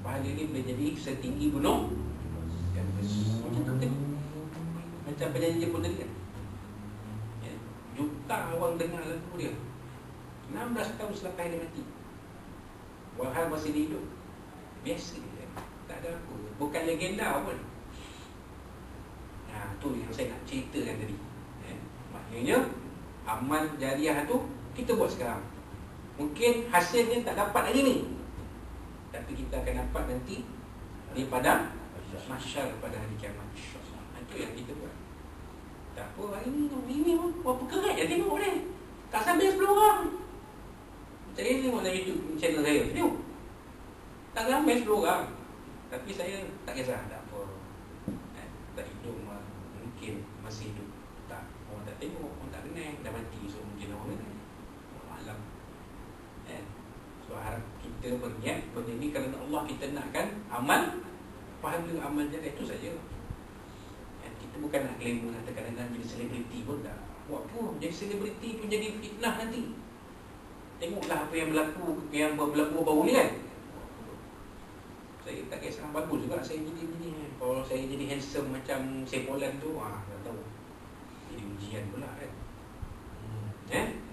pahala ni boleh jadi setinggi gunung Everest. Macam tu tadi, macam penyanyi Jepun tadi kan, juta orang dengar lagu dia 16 tahun selepas dia mati. Wahal masih hidup, biasa je, tak ada apa, bukan legenda pun. Tu yang saya nak ceritakan tadi. Maknanya amal jariah tu kita buat sekarang. Mungkin hasilnya tak dapat hari ni, tapi kita akan dapat nanti di padang mahsyar pada hari kiamat. Itu yang kita buat. Tak apa, hari ni berapa kerat je tengok ni. Tak sampai 10 orang. Saya tengok dalam YouTube channel saya, tengok tak sampai 10 orang. Tapi saya tak kisah, tak apa. Tak hidup mungkin masih hidup, tak, orang tak tengok, orang tak kenal, dah mati, so mungkin orang kenal. Malam so harap kita berniat benda ni kerana Allah. Kita nakkan amal, pahala amal jadi itu saja. Kita bukan nak claim mengatakan kadang-kadang jadi selebriti pun tak. Buat apa, jadi selebriti pun jadi fitnah nanti. Tengoklah apa yang berlaku baru ni kan. Saya tak kisah, bagus juga saya jadi begini. Kalau saya jadi handsome macam Sepolan tu, tak tahu, jadi ujian pula kan.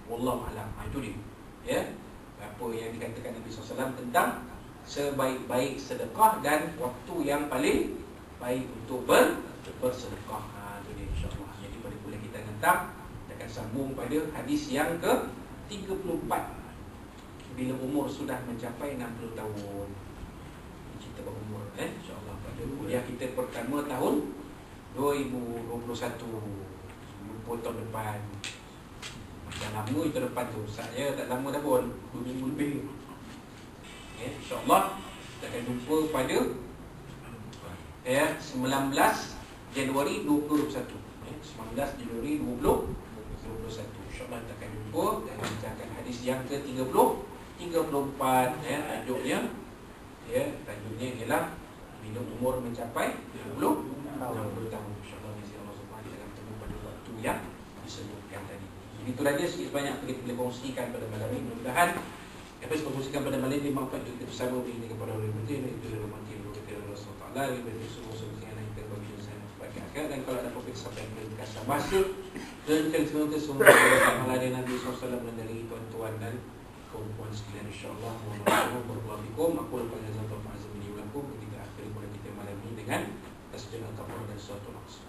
Wallahualam. Itu dia, apa yang dikatakan Nabi SAW tentang sebaik-baik sedekah dan waktu yang paling baik untuk bersedekah. Itu dia, insyaAllah. Jadi pada kuliah kita nanti kita akan sambung pada hadis yang ke-34, bila umur sudah mencapai 60 tahun. Kita berumur, insyaAllah pada kuliah kita pertama tahun 2021, lupa tahun depan. Macam lama itu depan tu, saya tak lama dah pun, 2 minggu lebih. InsyaAllah kita akan jumpa pada 19 Januari 2021. 19 Januari 2021. InsyaAllah kita akan jumpa dan membacakan hadis yang ke-34. Tajuknya ialah bila umur mencapai 60 tahun. InsyaAllah Allah SWT akan bertemu pada waktu yang disebutkan tadi. Itu saja sikit sebanyak kita boleh kongsikan pada malam ini. Mudah-mudahan apa yang saya kongsikan pada malam ini bermanfaat untuk kita bersama ini kepada orang yang itu adalah manfaat untuk kita Allah SWT. Lebih semua yang lain kita bagi saya sebagai akal. Dan kalau ada apa-apa sampai kita kasih masa dan semoga semua amalan Nabi SAW dari tuan-tuan dan kaum-kaum sekalian, insyaAllah. Wassalamualaikum warahmatullahi wabarakatuh. Kita akhiri pada kita malam ini dengan tasbih al-kabur dan suatu maksud.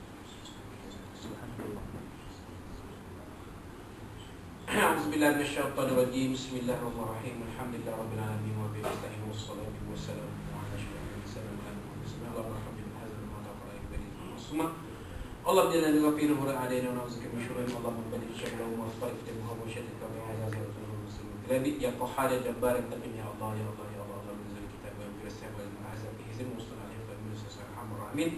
billahi minasyaitonir rajim. Bismillahirrahmanirrahim. Alhamdulillahirabbil alamin wa bihi nasta'in wassalatu wassalamu ala asyrofil mursalin Allah jalla wa ala wa alaina wa nazika min syururi Allah mabadi syarra wa maftarif wa musyadika wa azza wa jalla ya qahhar ya jabbar taqim ya Allah ya Allah ya Allah Allah bizil kitab wa bil sahab wal ma'azab hizm mustalih wa min sasarhamur rahmin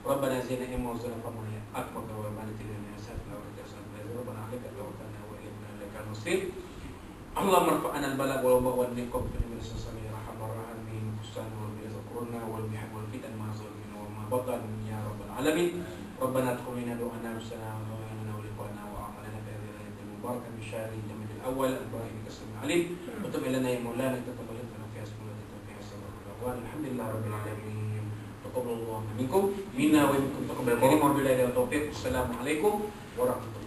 Rabbana zina imma zina famaya akbar wa malitina ya sa'at wa tasal Rabbana alika tawakkalna wa ilayka lakal muslim Allah marfa'ana al-balagh wal wabaa wal niqab min sasami rahmar rahimin husna wa bil zakurna wal bihab wal fitan ma zulmin wa ma batan ya rabbal alamin Rabbana taqabbal du'ana wa sallallahu wa liqana wa a'malana fi hadhihi al-ayati al-mubarakah bi syahri jamil al-awwal al-barakah kasmi alim wa tub ilana ya maulana taqabbal fi asma'i wa sallallahu alhamdulillah rabbil alamin taqabbalallahu minkum minna wa minkum taqabbal karim wa billahi taufiq assalamu alaikum warahmatullahi